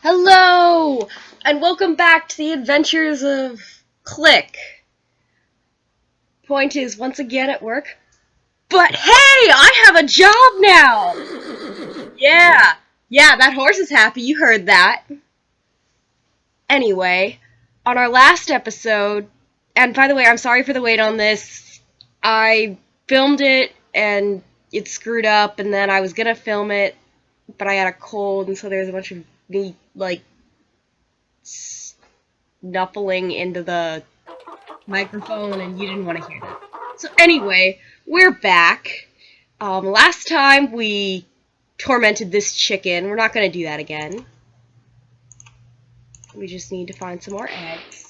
Hello, and welcome back to the adventures of Click. Point is once again at work. But hey, I have a job now! Yeah, that horse is happy, you heard that. Anyway, on our last episode, and by the way, I'm sorry for the wait on this. I filmed it and it screwed up, and then I was gonna film it, but I had a cold, and so there's a bunch of me, snuffling into the microphone, and you didn't want to hear that. So anyway, we're back. Last time we tormented this chicken. We're not going to do that again. We just need to find some more eggs.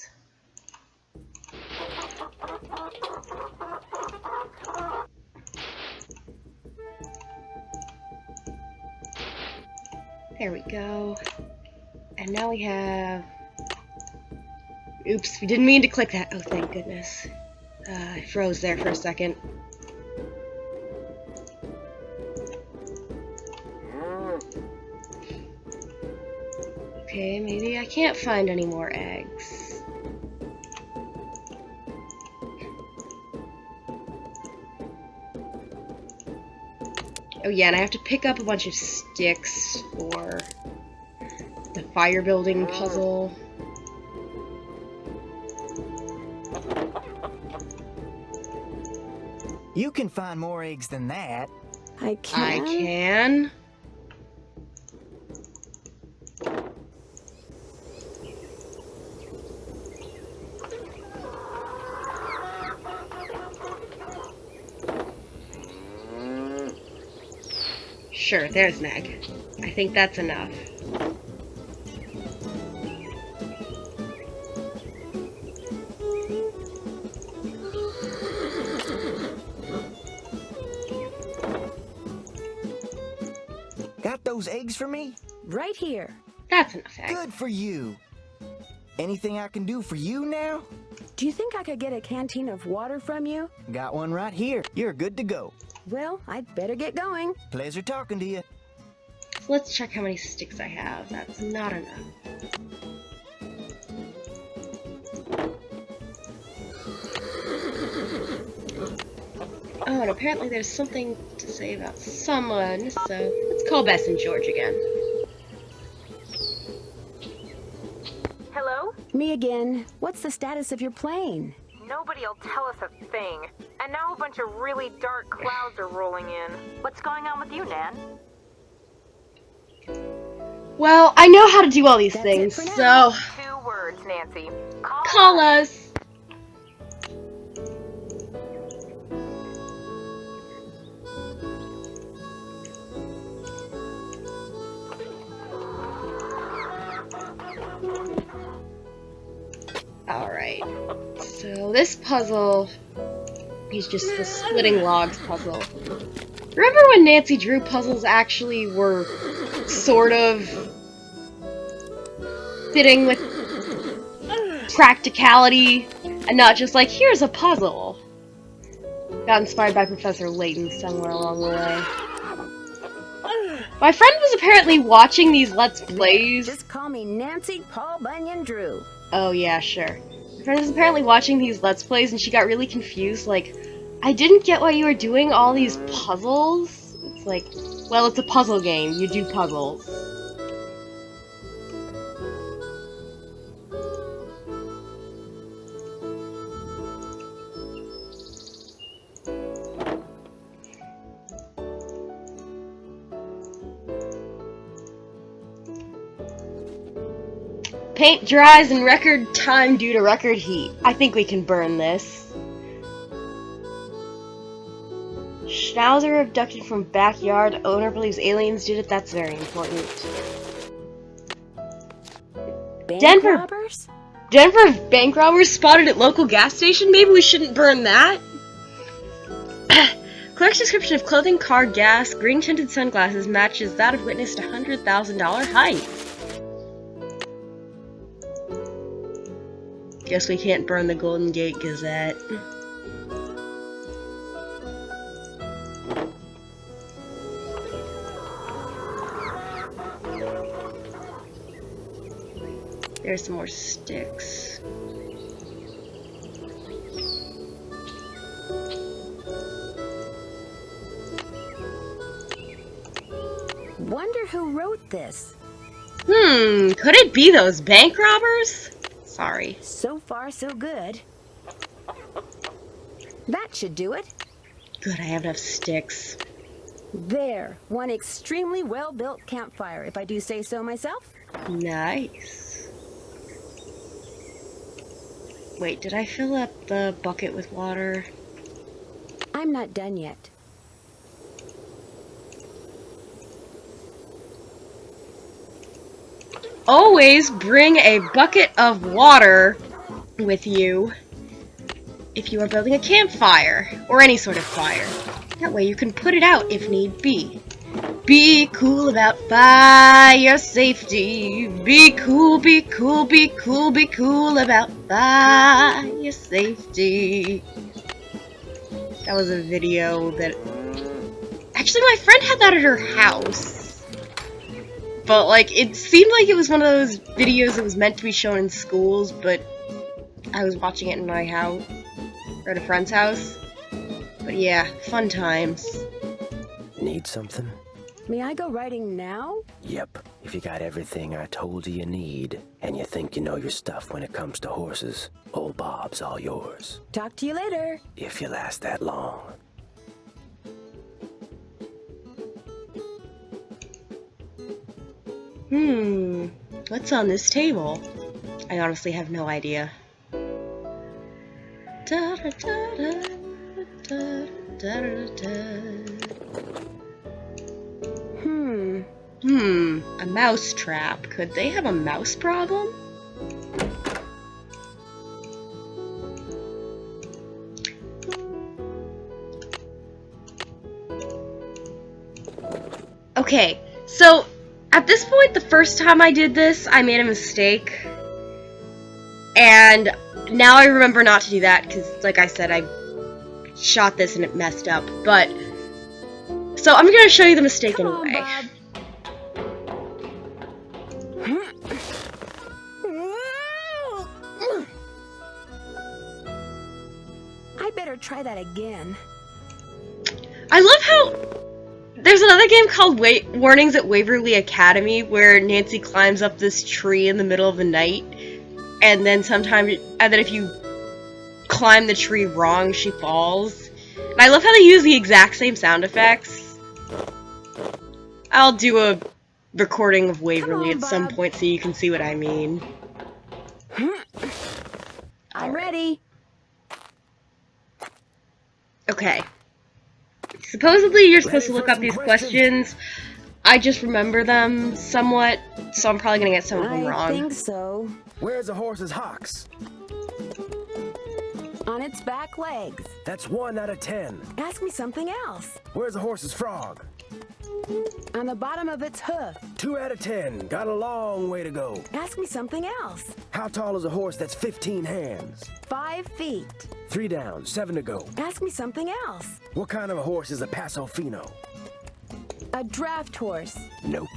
There we go. And now we have... Oops, we didn't mean to click that. Oh, thank goodness. I froze there for a second. Okay, maybe I can't find any more eggs. Oh yeah, and I have to pick up a bunch of sticks for the fire building puzzle. You can find more eggs than that. I can? I can. Sure, there's an egg. I think that's enough. Got those eggs for me? Right here. That's enough egg. Good for you. Anything I can do for you now? Do you think I could get a canteen of water from you? Got one right here. You're good to go. Well, I'd better get going. Pleasure talking to you. So let's check how many sticks I have. That's not enough. Oh, and apparently there's something to say about someone, so let's call Bess and George again. Hello? Me again. What's the status of your plane? Nobody'll tell us a thing. And now a bunch of really dark clouds are rolling in. What's going on with you, Nan? Well, I know how to do all these That's things, it for so now. 2 words, Nancy. call us. Alright, so this puzzle is just the splitting logs puzzle. Remember when Nancy Drew puzzles actually were sort of fitting with practicality and not just like, here's a puzzle? Got inspired by Professor Layton somewhere along the way. My friend was apparently watching these Let's Plays. Just call me Nancy Paul Bunyan Drew. Oh yeah, sure. My friend was apparently watching these Let's Plays and she got really confused, like, I didn't get why you were doing all these puzzles. It's like, well, it's a puzzle game. You do puzzles. Paint dries in record time due to record heat. I think we can burn this. Schnauzer abducted from backyard. Owner believes aliens did it. That's very important. Bank Denver- robbers? Denver bank robbers spotted at local gas station? Maybe we shouldn't burn that? Clerk's description of clothing, car, gas, green-tinted sunglasses matches that of witnessed $100,000 heist. Guess we can't burn the Golden Gate Gazette. There's some more sticks. Wonder who wrote this. Could it be those bank robbers? Sorry. So far, so good. That should do it. Good, I have enough sticks. There, one extremely well-built campfire, if I do say so myself. Nice. Wait, did I fill up the bucket with water? I'm not done yet. Always bring a bucket of water with you if you are building a campfire or any sort of fire. That way you can put it out if need be. Be cool about fire safety. Be cool, be cool, be cool, be cool about fire safety. That was a video that... Actually, my friend had that at her house. But, like, it seemed like it was one of those videos that was meant to be shown in schools, but I was watching it in my house, or at a friend's house. But yeah, fun times. Need something? May I go riding now? Yep, if you got everything I told you need, and you think you know your stuff when it comes to horses, old Bob's all yours. Talk to you later. If you last that long. What's on this table? I honestly have no idea. Da, da, da, da, da, da, da, da. A mouse trap. Could they have a mouse problem? Okay, so at this point, the first time I did this, I made a mistake. And now I remember not to do that, because, like I said, I shot this and it messed up. But, so I'm going to show you the mistake Come on, anyway. Bob. I better try that again. I love how there's another game called Warnings at Waverly Academy where Nancy climbs up this tree in the middle of the night, and then if you climb the tree wrong, she falls. And I love how they use the exact same sound effects. I'll do a recording of Waverly at some point so you can see what I mean. I'm ready. Okay. Supposedly you're supposed to look up these questions. I just remember them somewhat, so I'm probably gonna get some of them I wrong. think so. Where's a horse's hocks? On its back legs. That's 1 out of 10. Ask me something else. Where's a horse's frog? On the bottom of its hoof. 2 out of 10. Got a long way to go. Ask me something else. How tall is a horse that's 15 hands? 5 feet. 3 down, 7 to go. Ask me something else. What kind of a horse is a Paso Fino? A draft horse. Nope.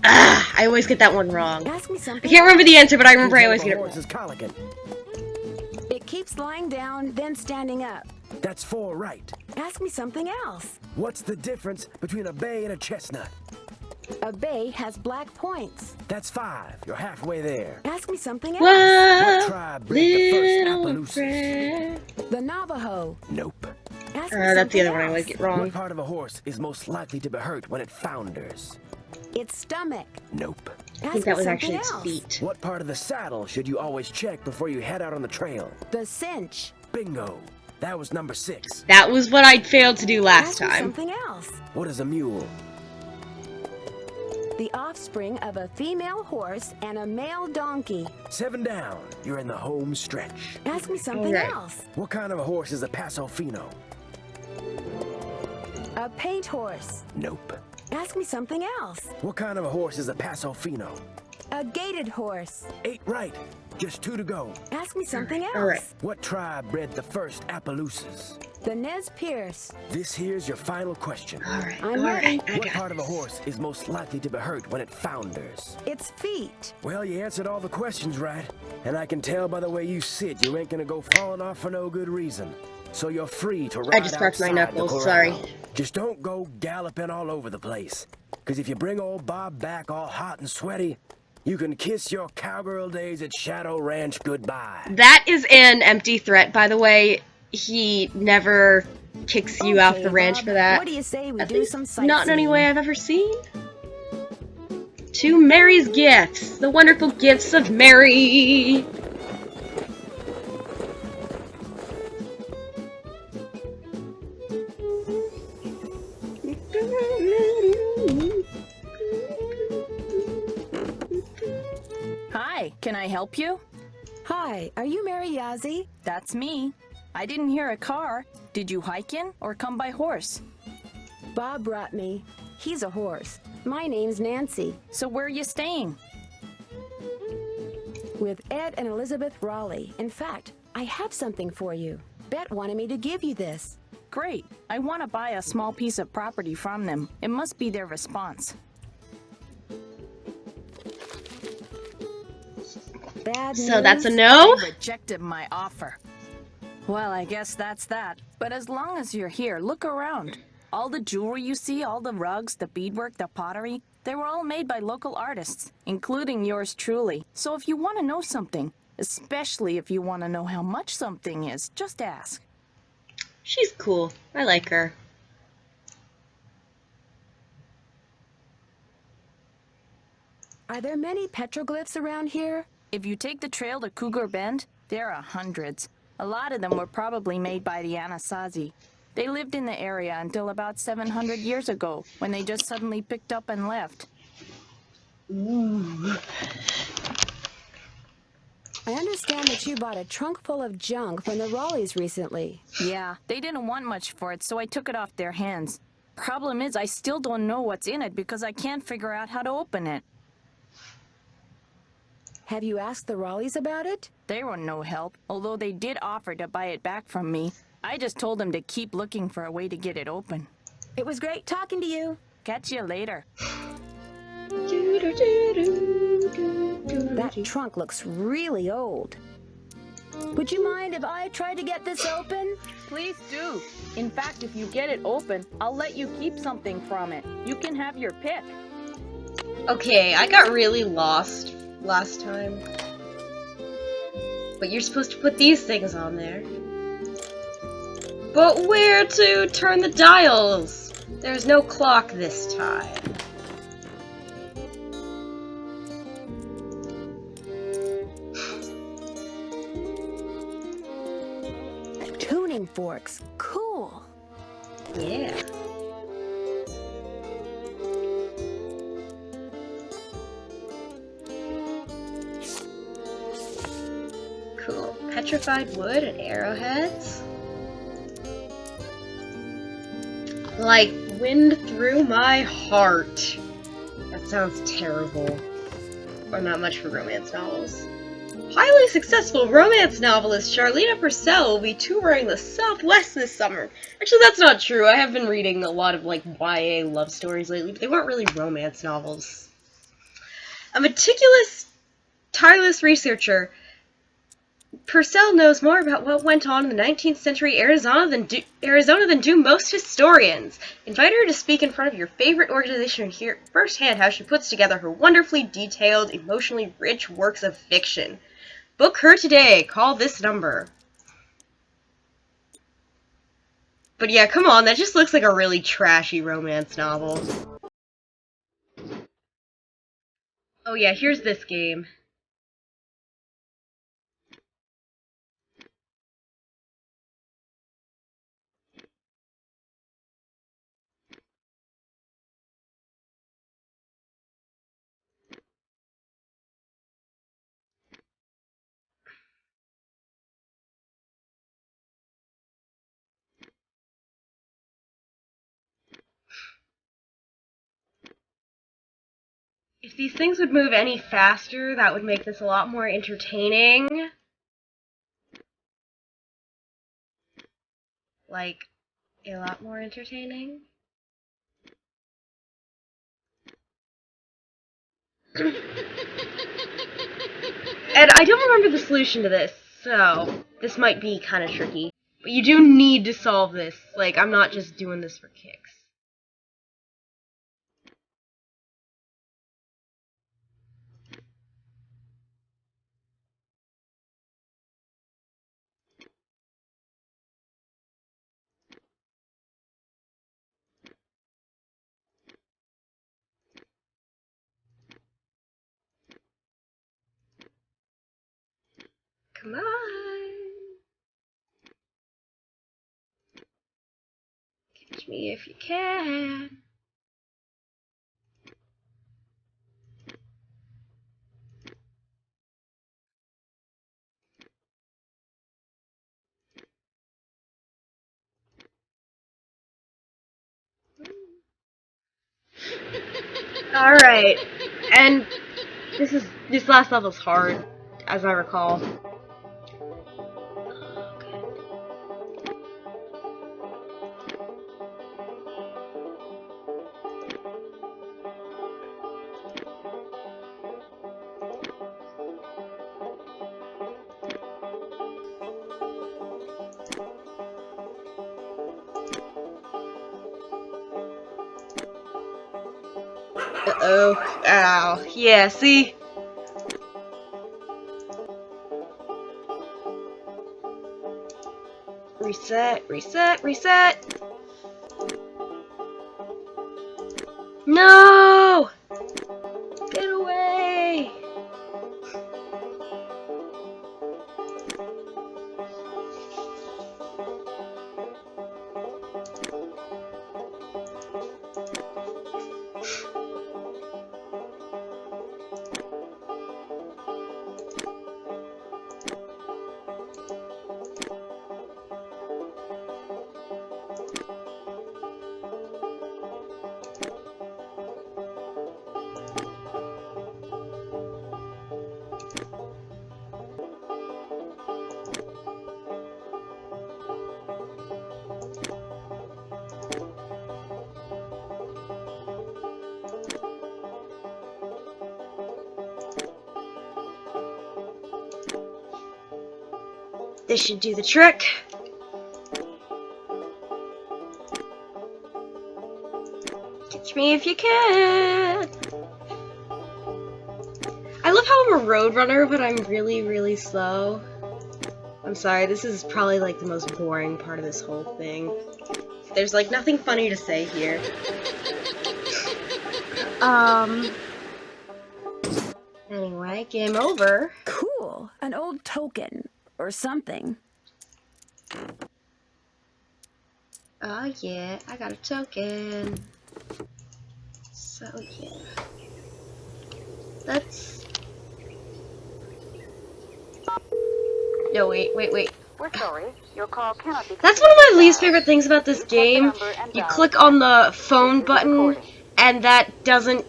I always get that one wrong. Ask me I something can't remember else. the answer, but I remember I always What get it kind wrong. of a horse is colican? It keeps lying down, then standing up. That's 4 right. Ask me something else. What's the difference between a bay and a chestnut? A bay has black points. That's 5. You're halfway there. Ask me something else. What tribe bred the first Little Appaloosas? friend. The Navajo. Nope. Ask me That's the something other one I always else. get wrong. What part of a horse is most likely to be hurt when it founders? Its stomach. Nope. I think that was actually its else. feet. What part of the saddle should you always check before you head out on the trail? The cinch. Bingo. That was number 6. That was what I failed to do last Ask me time. something else. What is a mule? The offspring of a female horse and a male donkey. 7 down. You're in the home stretch. Ask me something Alright. else. What kind of a horse is a Paso Fino? A paint horse. Nope. Ask me something else. What kind of a horse is a Paso Fino? A gaited horse. 8 right. Just 2 to go. Ask me something else. Alright. What tribe bred the first Appaloosas? The Nez Pierce. This here's your final question. Alright, I'm ready. alright, I What got part of a this. horse is most likely to be hurt when it founders? Its feet. Well, you answered all the questions right. And I can tell by the way you sit, you ain't gonna go falling off for no good reason. So you're free to ride just cracked my outside the knuckles, corral. sorry. Just don't go galloping all over the place. Because if you bring old Bob back all hot and sweaty, you can kiss your cowgirl days at Shadow Ranch goodbye. That is an empty threat, by the way. He never kicks you off the Okay, ranch Bob, for that. What do you say we At do least some sightseeing? not in any way I've ever seen. To Mary's gifts, the wonderful gifts of Mary. Hi, can I help you? Hi, are you Mary Yazzie? That's me. I didn't hear a car. Did you hike in or come by horse? Bob brought me. He's a horse. My name's Nancy. So where are you staying? With Ed and Elizabeth Raleigh. In fact, I have something for you. Bet wanted me to give you this. Great. I want to buy a small piece of property from them. It must be their response. Bad So that's a news? no? They rejected my offer. Well, I guess that's that. But as long as you're here, look around. All the jewelry you see, all the rugs, the beadwork, the pottery, they were all made by local artists, including yours truly. So if you want to know something, especially if you want to know how much something is, just ask. She's cool. I like her. Are there many petroglyphs around here? If you take the trail to Cougar Bend, there are hundreds. A lot of them were probably made by the Anasazi. They lived in the area until about 700 years ago, when they just suddenly picked up and left. Ooh. I understand that you bought a trunk full of junk from the Raleighs recently. Yeah, they didn't want much for it, so I took it off their hands. Problem is, I still don't know what's in it because I can't figure out how to open it. Have you asked the Raleighs about it? They were no help, although they did offer to buy it back from me. I just told them to keep looking for a way to get it open. It was great talking to you. Catch you later. That trunk looks really old. Would you mind if I tried to get this open? Please do. In fact, if you get it open, I'll let you keep something from it. You can have your pick. Okay, I got really lost last time. But you're supposed to put these things on there. But where to turn the dials? There's no clock this time. Tuning forks. Cool. Yeah. Cool. Petrified wood and arrowheads. Like wind through my heart. That sounds terrible. Or not much for romance novels. Highly successful romance novelist Charlena Purcell will be touring the Southwest this summer. Actually, that's not true. I have been reading a lot of, like, YA love stories lately, but they weren't really romance novels. A meticulous, tireless researcher, Purcell knows more about what went on in the 19th century Arizona than do most historians. Invite her to speak in front of your favorite organization and hear firsthand how she puts together her wonderfully detailed, emotionally rich works of fiction. Book her today. Call this number. But yeah, come on, that just looks like a really trashy romance novel. Oh yeah, here's this game. If these things would move any faster, that would make this a lot more entertaining. like, a lot more entertaining. And I don't remember the solution to this, so this might be kind of tricky. But you do need to solve this. Like, I'm not just doing this for kicks. Come on. Catch me if you can. Alright. And this last level's hard, as I recall. Uh-oh. Ow. Yeah, see? Reset, reset, reset! No! Get away! This should do the trick. Catch me if you can. I love how I'm a roadrunner, but I'm really, really slow. I'm sorry, this is probably like the most boring part of this whole thing. There's like nothing funny to say here. Anyway, game over. Cool. An old token. Or something. Oh yeah, I got a token. So yeah. Let's... No, wait. We're sorry. Your call cannot be. That's one of my least favorite things about this game. You click on the phone button, and that doesn't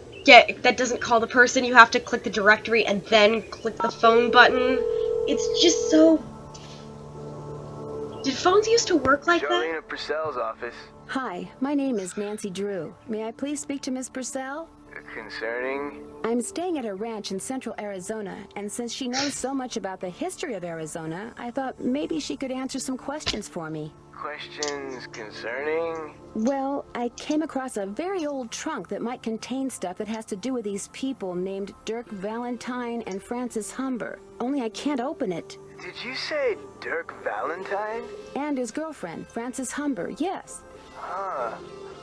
call the person. You have to click the directory and then click the phone button. It's just so... Did phones used to work like that? Charlene at Purcell's office. Hi, my name is Nancy Drew. May I please speak to Miss Purcell? Concerning? I'm staying at a ranch in central Arizona, and since she knows so much about the history of Arizona, I thought maybe she could answer some questions for me. Questions concerning? Well, I came across a very old trunk that might contain stuff that has to do with these people named Dirk Valentine and Francis Humber. Only I can't open it. Did you say Dirk Valentine? And his girlfriend, Francis Humber, yes. Huh.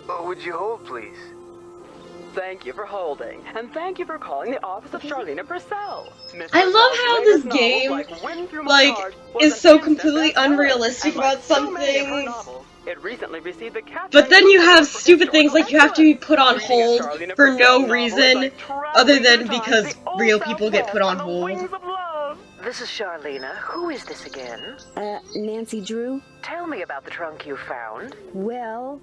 Oh, would you hold, please? Thank you for holding, and thank you for calling the office of Charlene Purcell. I love how this game, like, is so completely unrealistic about some things. It recently received the But then you have stupid things like you have to be put on hold for no reason other than because real people get put on hold. This is Charlena. Who is this again? Nancy Drew? Tell me about the trunk you found. Well...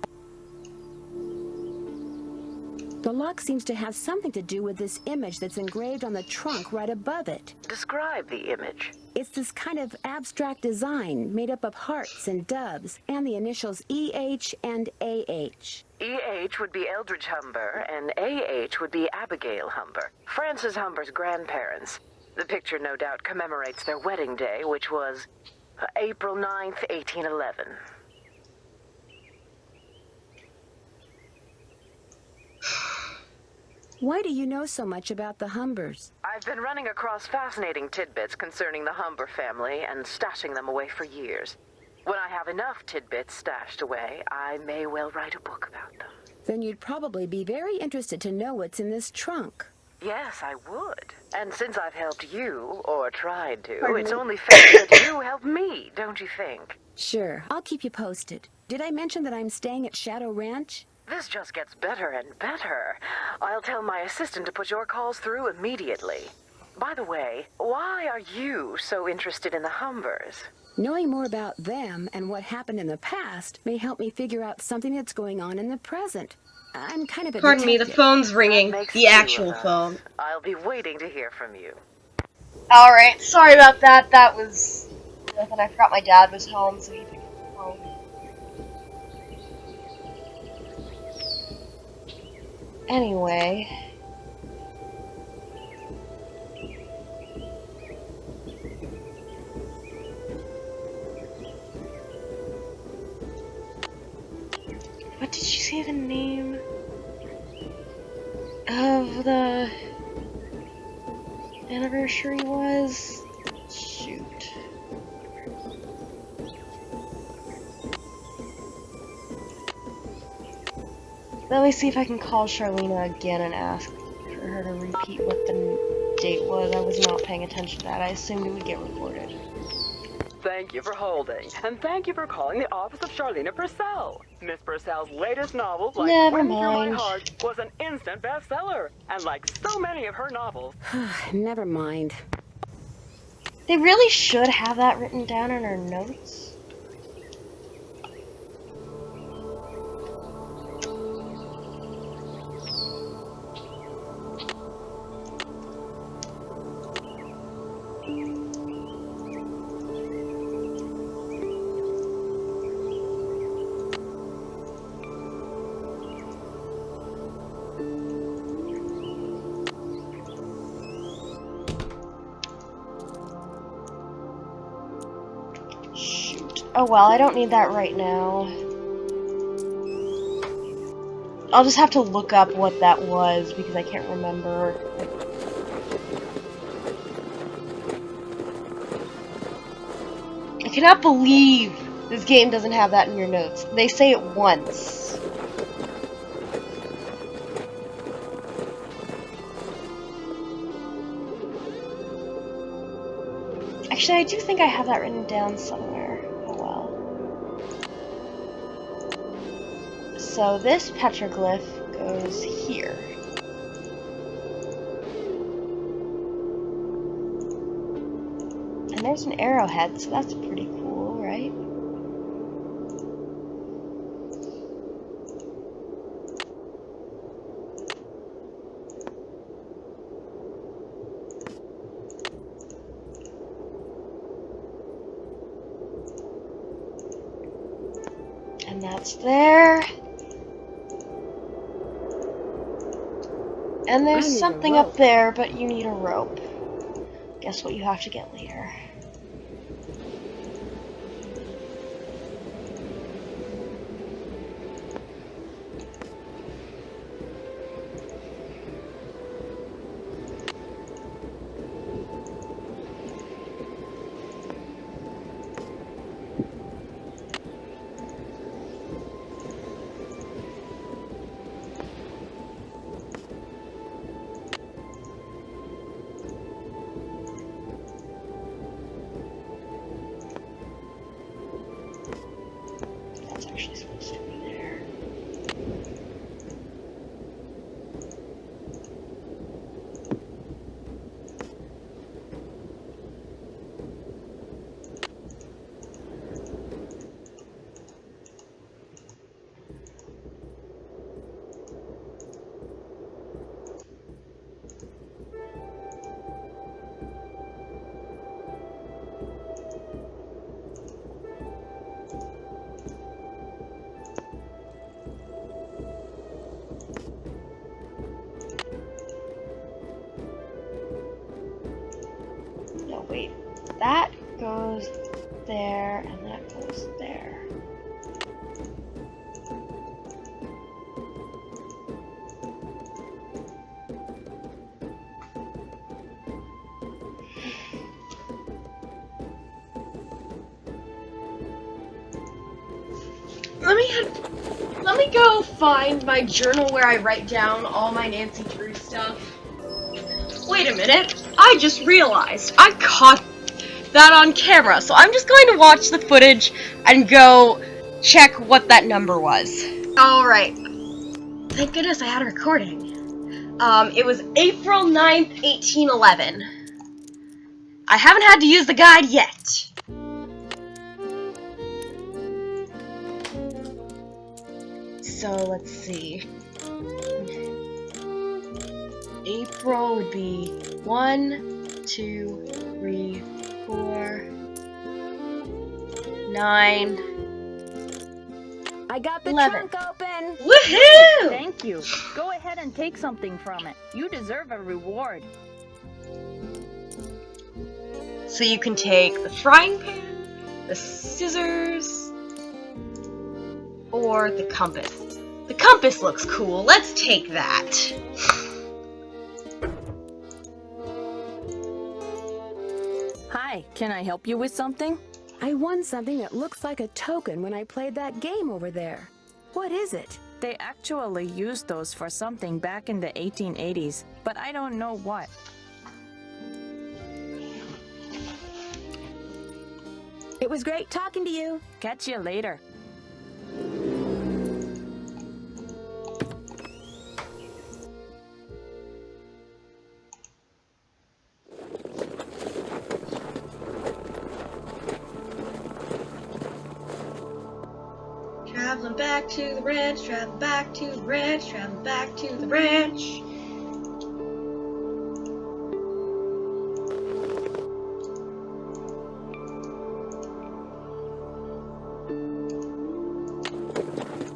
The lock seems to have something to do with this image that's engraved on the trunk right above it. Describe the image. It's this kind of abstract design made up of hearts and doves and the initials EH and AH. EH would be Eldridge Humber, and AH would be Abigail Humber, Frances Humber's grandparents. The picture no doubt commemorates their wedding day, which was April 9th, 1811. Why do you know so much about the Humbers? I've been running across fascinating tidbits concerning the Humber family and stashing them away for years. When I have enough tidbits stashed away, I may well write a book about them. Then you'd probably be very interested to know what's in this trunk. Yes, I would. And since I've helped you, or tried to, it's only fair that you help me, don't you think? Sure, I'll keep you posted. Did I mention that I'm staying at Shadow Ranch? This just gets better and better. I'll tell my assistant to put your calls through immediately. By the way, why are you so interested in the Humbers? Knowing more about them and what happened in the past may help me figure out something that's going on in the present. I'm kind of a Pardon me, the detective. phone's ringing. Makes The two actual of us. phone. I'll be waiting to hear from you. Alright, sorry about that. That was nothing. I forgot my dad was home, so he picked up the phone. Anyway. What did you say the name of the anniversary was? Shoot. Let me see if I can call Charlena again and ask for her to repeat what the date was. I was not paying attention to that. I assumed it would get recorded. Thank you for holding, and thank you for calling the office of Charlena Purcell. Miss Purcell's latest novel, Like Never Wind Through My mind. Heart, was an instant bestseller. And like so many of her novels, Never mind. They really should have that written down in our notes. Shoot. Oh well, I don't need that right now. I'll just have to look up what that was because I can't remember. I cannot believe this game doesn't have that in your notes. They say it once. Actually, I do think I have that written down somewhere. Oh well. So this petroglyph goes here. And there's an arrowhead, so that's pretty cool, right? And that's there. And I there's need a something rope. up there, but you need a rope. Guess what you have to get later. wait, that goes there, and that goes there. Let me go find my journal where I write down all my Nancy Drew stuff. Wait a minute, I just realized I caught that on camera, so I'm just going to watch the footage and go check what that number was. Alright. Thank goodness I had a recording. It was April 9th, 1811. I haven't had to use the guide yet. So let's see. April would be 1, 2, 3, 4, 9. I got the 11. trunk open. Woohoo! Thank you. Go ahead and take something from it. You deserve a reward. So you can take the frying pan, the scissors, or the compass. The compass looks cool. Let's take that. Hi, can I help you with something? I won something that looks like a token when I played that game over there. What is it? They actually used those for something back in the 1880s, but I don't know what. It was great talking to you. Catch you later. Traveling back to the ranch, traveling back to the ranch, traveling back to the ranch.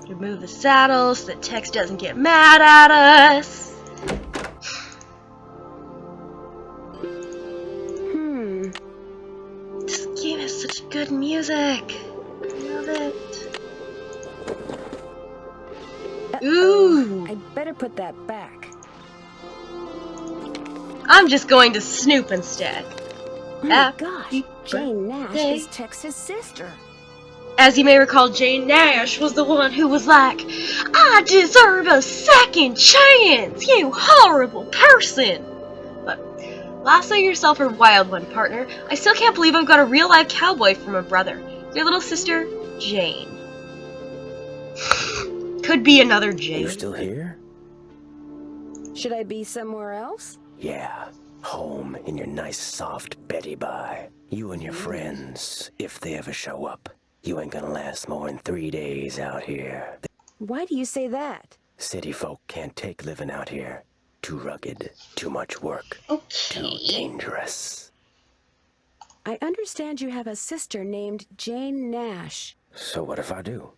Remove the saddle so that Tex doesn't get mad at us. This game has such good music. I love it. Ooh! I better put that back. I'm just going to Snoop instead. Oh my gosh, Jane Nash is Tex's sister. As you may recall, Jane Nash was the one who was like, I deserve a second chance, you horrible person. But lasso yourself a wild one, partner. I still can't believe I've got a real live cowboy for my brother. Your little sister, Jane. Could be another Jane. You still here? Should I be somewhere else? Yeah, home in your nice soft Betty Bye. You and your friends, if they ever show up. You ain't gonna last more than 3 days out here. Why do you say that? City folk can't take living out here. Too rugged, too much work, too Okay. dangerous. I understand you have a sister named Jane Nash. So what if I do?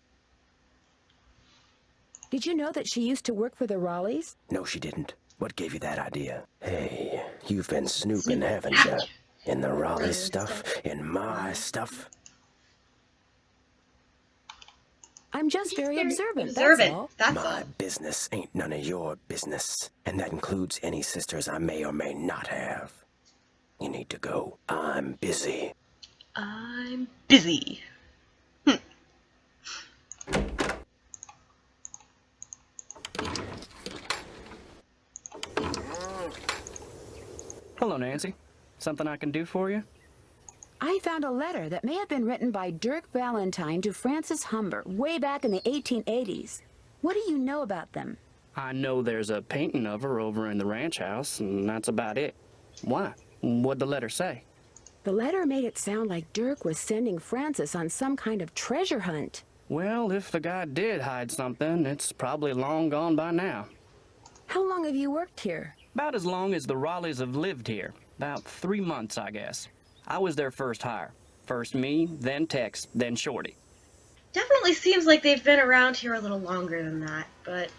Did you know that she used to work for the Raleighs? No, she didn't. What gave you that idea? Hey, you've been snooping, haven't you? In the Raleigh stuff, in my stuff. I'm just very observant, that's all. My business ain't none of your business, and that includes any sisters I may or may not have. You need to go. I'm busy. I'm busy. Hello, Nancy. Something I can do for you? I found a letter that may have been written by Dirk Valentine to Francis Humber way back in the 1880s. What do you know about them? I know there's a painting of her over in the ranch house, and that's about it. Why? What'd the letter say? The letter made it sound like Dirk was sending Francis on some kind of treasure hunt. Well, if the guy did hide something, it's probably long gone by now. How long have you worked here? About as long as the Raleighs have lived here. About 3 months, I guess. I was their first hire. First me, then Tex, then Shorty. Definitely seems like they've been around here a little longer than that, but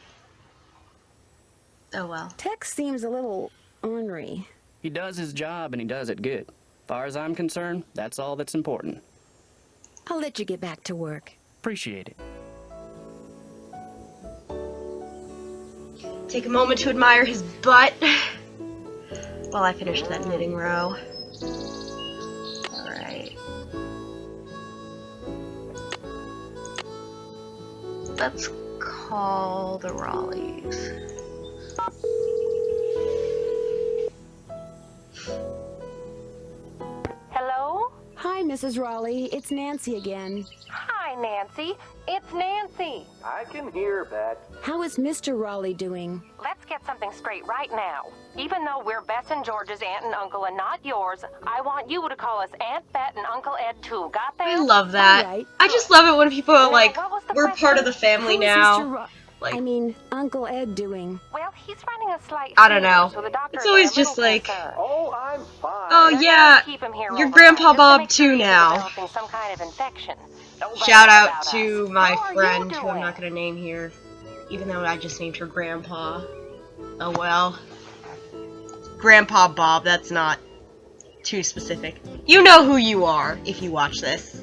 oh well. Tex seems a little ornery. He does his job, and he does it good. Far as I'm concerned, that's all that's important. I'll let you get back to work. Appreciate it. Take a moment to admire his butt while I finish that knitting row. Alright. Let's call the Raleighs. Hello? Hi, Mrs. Raleigh. It's Nancy again. Hi, Nancy. It's Nancy. I can hear, Bet. How is Mr. Raleigh doing? Let's get something straight right now. Even though we're Bess and George's aunt and uncle and not yours, I want you to call us Aunt Bet and Uncle Ed too. Got that? I love that. Alright. I just love it when people are like, what was the we're part of the question? family How is Mr. now. Ra- Like, I mean, Uncle Ed doing? Well, he's running a slight I don't fever, know. so the doctors It's always are a just little like, concerned. Oh, I'm fine. oh They're yeah, trying to keep him here your overnight, Grandpa just to Bob make sure too he's now. developing some kind of infection. Nobody Shout knows out about to us. my How are you friend who I'm doing? not gonna name here, even though I just named her Grandpa. Oh well. Grandpa Bob, that's not too specific. You know who you are if you watch this.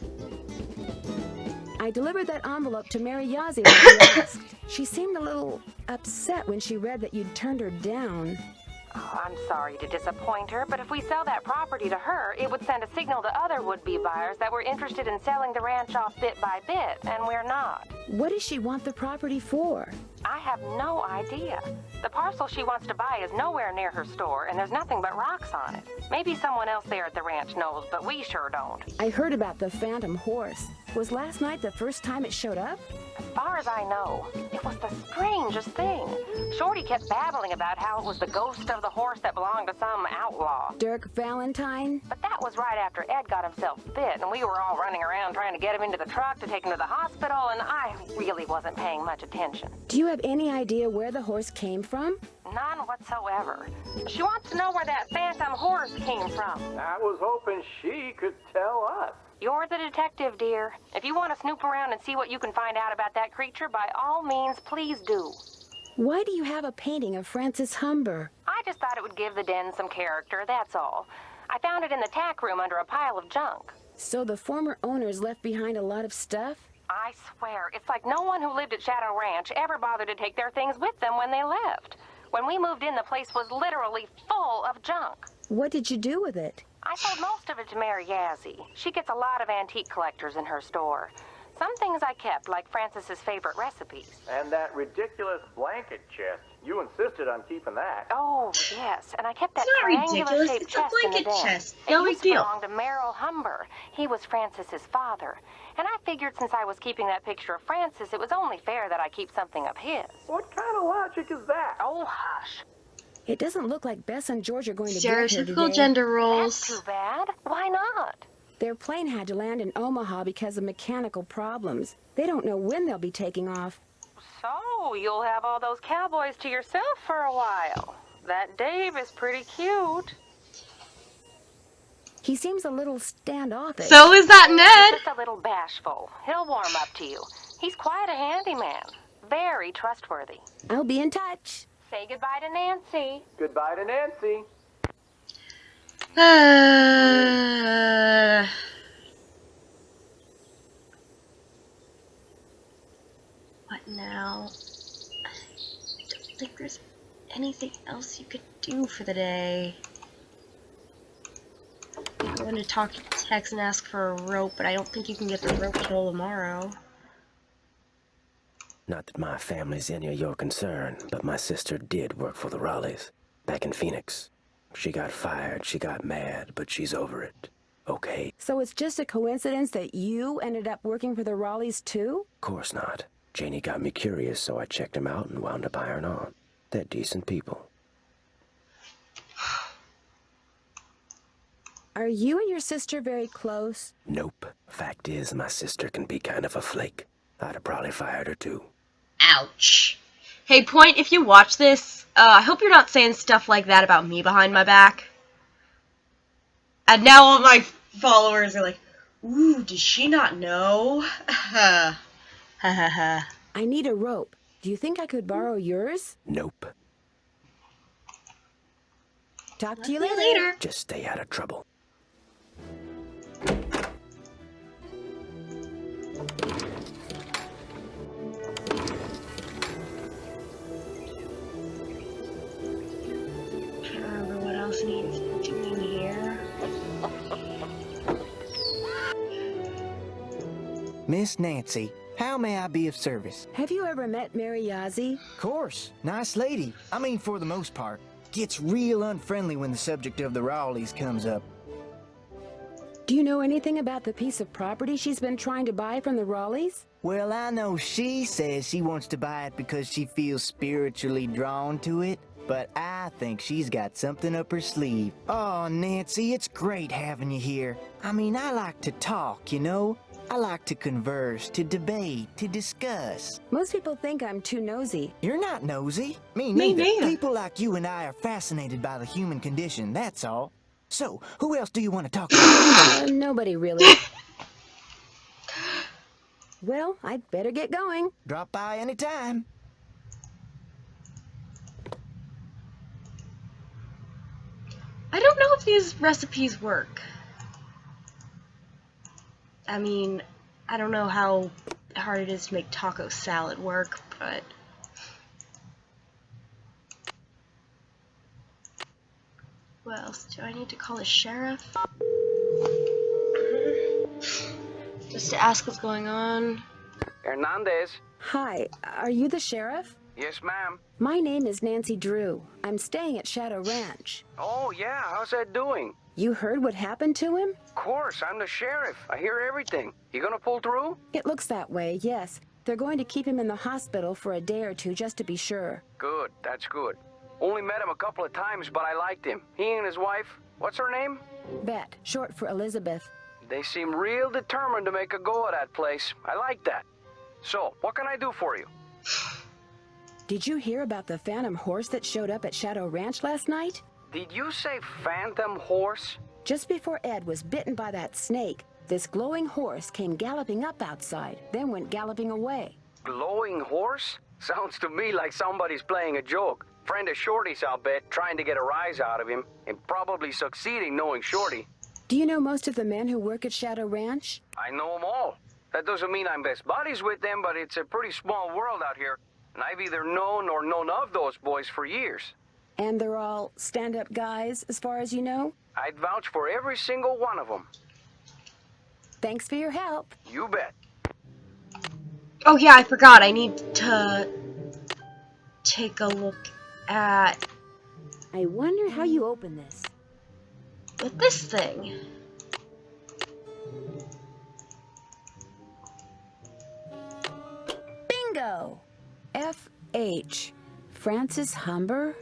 I delivered that envelope to Mary Yazzie when you asked. She seemed a little upset when she read that you'd turned her down. Oh, I'm sorry to disappoint her, but if we sell that property to her, it would send a signal to other would-be buyers that we're interested in selling the ranch off bit by bit, and we're not. What does she want the property for? I have no idea. The parcel she wants to buy is nowhere near her store, and there's nothing but rocks on it. Maybe someone else there at the ranch knows, but we sure don't. I heard about the phantom horse. Was last night the first time it showed up? As far as I know, it was the strangest thing. Shorty kept babbling about how it was the ghost of the horse that belonged to some outlaw. Dirk Valentine? But that was right after Ed got himself bit, and we were all running around trying to get him into the truck to take him to the hospital, and I really wasn't paying much attention. Do you have any idea where the horse came from? None whatsoever. She wants to know where that phantom horse came from. I was hoping she could tell us. You're the detective, dear. If you want to snoop around and see what you can find out about that creature, by all means, please do. Why do you have a painting of Francis Humber? I just thought it would give the den some character, that's all. I found it in the tack room under a pile of junk. So the former owners left behind a lot of stuff? I swear, it's like no one who lived at Shadow Ranch ever bothered to take their things with them when they left. When we moved in, the place was literally full of junk. What did you do with it? I sold most of it to Mary Yazzie. She gets a lot of antique collectors in her store. Some things I kept, like Francis's favorite recipes. And that ridiculous blanket chest. You insisted on keeping that. Oh, yes, and I kept that It's not ridiculous, triangular-shaped it's a chest in the blanket den. chest. No it big used to deal. belong to Merrill Humber. He was Francis's father. And I figured since I was keeping that picture of Francis, it was only fair that I keep something of his. What kind of logic is that? Oh, hush. It doesn't look like Bess and George are going to get here Stereotypical today. gender That's roles. too bad. Why not? Their plane had to land in Omaha because of mechanical problems. They don't know when they'll be taking off. So, you'll have all those cowboys to yourself for a while. That Dave is pretty cute. He seems a little standoffish. So is that He's Ned. just a little bashful. He'll warm up to you. He's quite a handyman. Very trustworthy. I'll be in touch. Say goodbye to Nancy. Goodbye to Nancy. What now? I don't think there's anything else you could do for the day. I'm going to talk to Tex and ask for a rope, but I don't think you can get the rope till tomorrow. Not that my family's any of your concern, but my sister did work for the Raleighs, back in Phoenix. She got fired, she got mad, but she's over it. Okay? So it's just a coincidence that you ended up working for the Raleighs too? Course not. Janie got me curious, so I checked them out and wound up hiring on. They're decent people. Are you and your sister very close? Nope. Fact is, my sister can be kind of a flake. I'd have probably fired her too. Ouch. Hey, Point, if you watch this, I hope you're not saying stuff like that about me behind my back. And now all my followers are like, ooh, does she not know? Ha ha ha. I need a rope. Do you think I could borrow yours? Nope. Talk to you See you later. later. Just stay out of trouble. Miss Nancy. How may I be of service? Have you ever met Mary Yazzie? Course. Nice lady. I mean, for the most part. Gets real unfriendly when the subject of the Rowleys comes up. Do you know anything about the piece of property she's been trying to buy from the Rowleys? Well, I know she says she wants to buy it because she feels spiritually drawn to it, but I think she's got something up her sleeve. Oh, Nancy, it's great having you here. I mean, I like to talk, you know? I like to converse, to debate, to discuss. Most people think I'm too nosy. You're not nosy. Me Me neither. neither. People like you and I are fascinated by the human condition, that's all. So, who else do you want to talk to? Nobody really. Well, I'd better get going. Drop by anytime. I don't know if these recipes work. I mean, I don't know how hard it is to make taco salad work, but... What else? Do I need to call the sheriff? Just to ask what's going on. Hernandez. Hi, are you the sheriff? Yes, ma'am. My name is Nancy Drew. I'm staying at Shadow Ranch. Oh, yeah, how's that doing? You heard what happened to him? Of course, I'm the sheriff. I hear everything. You gonna pull through? It looks that way, yes. They're going to keep him in the hospital for a day or two just to be sure. Good, that's good. Only met him a couple of times, but I liked him. He and his wife, what's her name? Bet, short for Elizabeth. They seem real determined to make a go of that place. I like that. So, what can I do for you? Did you hear about the phantom horse that showed up at Shadow Ranch last night? Did you say phantom horse? Just before Ed was bitten by that snake, this glowing horse came galloping up outside, then went galloping away. Glowing horse? Sounds to me like somebody's playing a joke. Friend of Shorty's, I'll bet, trying to get a rise out of him, and probably succeeding knowing Shorty. Do you know most of the men who work at Shadow Ranch? I know them all. That doesn't mean I'm best buddies with them, but it's a pretty small world out here, and I've either known or known of those boys for years. And they're all stand-up guys, as far as you know? I'd vouch for every single one of them. Thanks for your help. You bet. Oh yeah, I forgot. I need to take a look at I wonder how you open this. with this thing. Bingo! F.H. Francis Humber?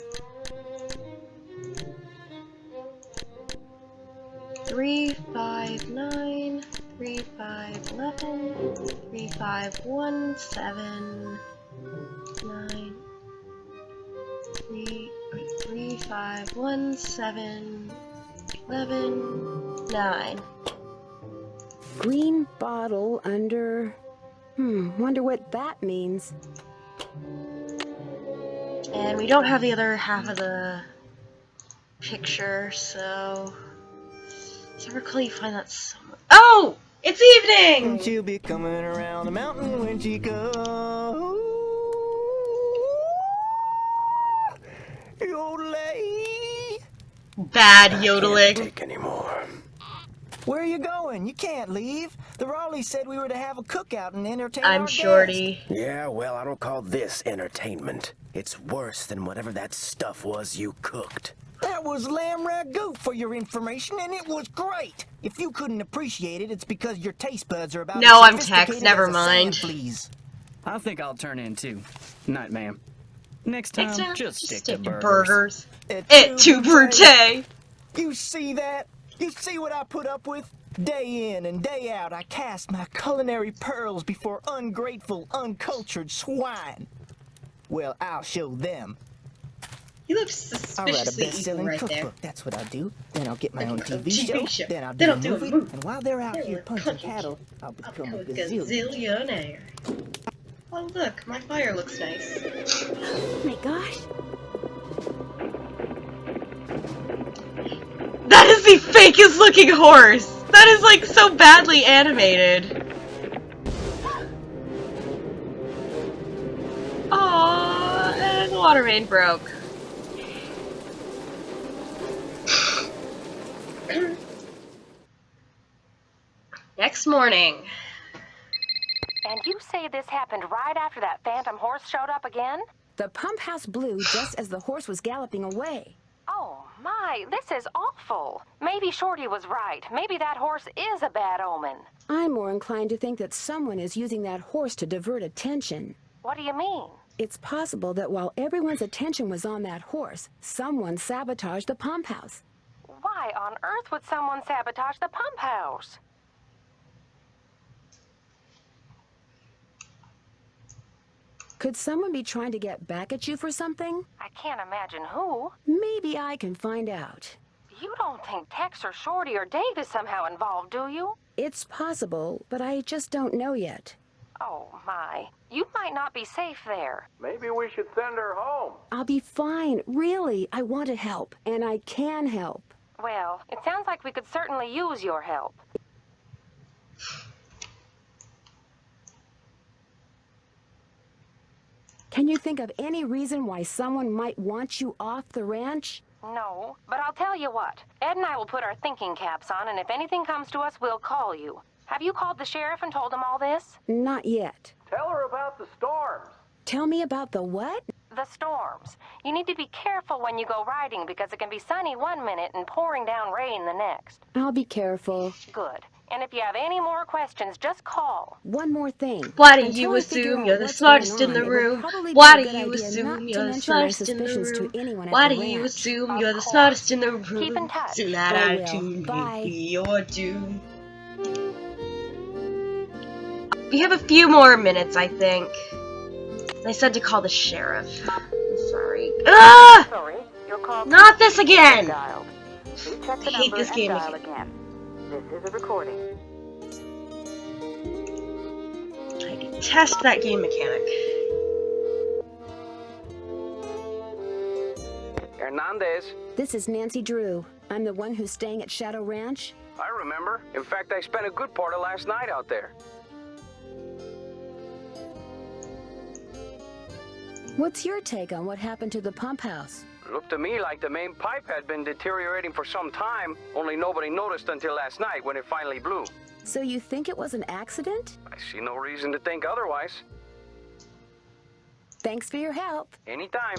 359 3511 3517 9 3517 11 9. Green bottle under... wonder what that means. And we don't have the other half of the picture, so I recall you find that somewhere. Oh! It's evening! She'll be coming around the mountain when she goes. Yodelay. Bad yodeling. Take anymore. Where are you going? You can't leave. The Raleighs said we were to have a cookout and entertain I'm our Shorty. Yeah, well, I don't call this entertainment. It's worse than whatever that stuff was you cooked. That was lamb ragout for your information, and it was great. If you couldn't appreciate it, it's because your taste buds are about No, as I'm Tex, sophisticated never as a mind. sand fleas. I think I'll turn in too. Night, ma'am. Next time, just stick to burgers. burgers. Et Et tu, Brute. Brute. You see that? You see what I put up with? Day in and day out, I cast my culinary pearls before ungrateful, uncultured swine. Well, I'll show them. You look I'll write a suspiciously evil best-selling right cookbook. there. That's what I'll do. Then I'll get my own Like a TV show. Then I'll do a movie. And while they're out here punching cattle, I'll become a gazillion. Gazillionaire. Oh look, my fire looks nice. Oh my gosh. That is the fakest looking horse! That is like so badly animated. Aww, and the water main broke. Next morning. And you say this happened right after that phantom horse showed up again? The pump house blew just as the horse was galloping away. Oh my, this is awful. Maybe Shorty was right. Maybe that horse is a bad omen. I'm more inclined to think that someone is using that horse to divert attention. What do you mean? It's possible that while everyone's attention was on that horse, someone sabotaged the pump house. Why on earth would someone sabotage the pump house? Could someone be trying to get back at you for something? I can't imagine who. Maybe I can find out. You don't think Tex or Shorty or Dave is somehow involved, do you? It's possible, but I just don't know yet. Oh my, you might not be safe there. Maybe we should send her home. I'll be fine, really. I want to help, and I can help. Well, it sounds like we could certainly use your help. Can you think of any reason why someone might want you off the ranch? No, but I'll tell you what. Ed and I will put our thinking caps on, and if anything comes to us, we'll call you. Have you called the sheriff and told him all this? Not yet. Tell her about the storms. Tell me about the what? The storms. You need to be careful when you go riding because it can be sunny one minute and pouring down rain the next. I'll be careful. Good. And if you have any more questions, just call. One more thing. Why do Until you I figure assume out you're the what's smartest going in the on, it would room? probably be Why a do good you idea assume not you're to the mention my smartest in the suspicions room? to anyone at Why the do you ranch. assume Of you're the course. smartest in the room? Keep in touch. So that I will. attitude Bye. may be your doom. We have a few more minutes, I think. I said to call the sheriff. I'm sorry. Ah! Sorry, your call Not this again! dialed. Please check the I hate number this and game dial again. again. This is a recording. I detest that game mechanic. Hernandez. This is Nancy Drew. I'm the one who's staying at Shadow Ranch. I remember. In fact, I spent a good part of last night out there. What's your take on what happened to the pump house? Looked to me like the main pipe had been deteriorating for some time, only nobody noticed until last night when it finally blew. So you think it was an accident? I see no reason to think otherwise. Thanks for your help. Anytime.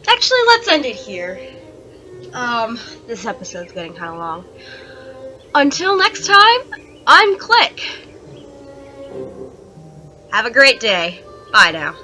Actually, let's end it here. This episode's getting kind of long. Until next time, I'm Click. Have a great day. Bye now.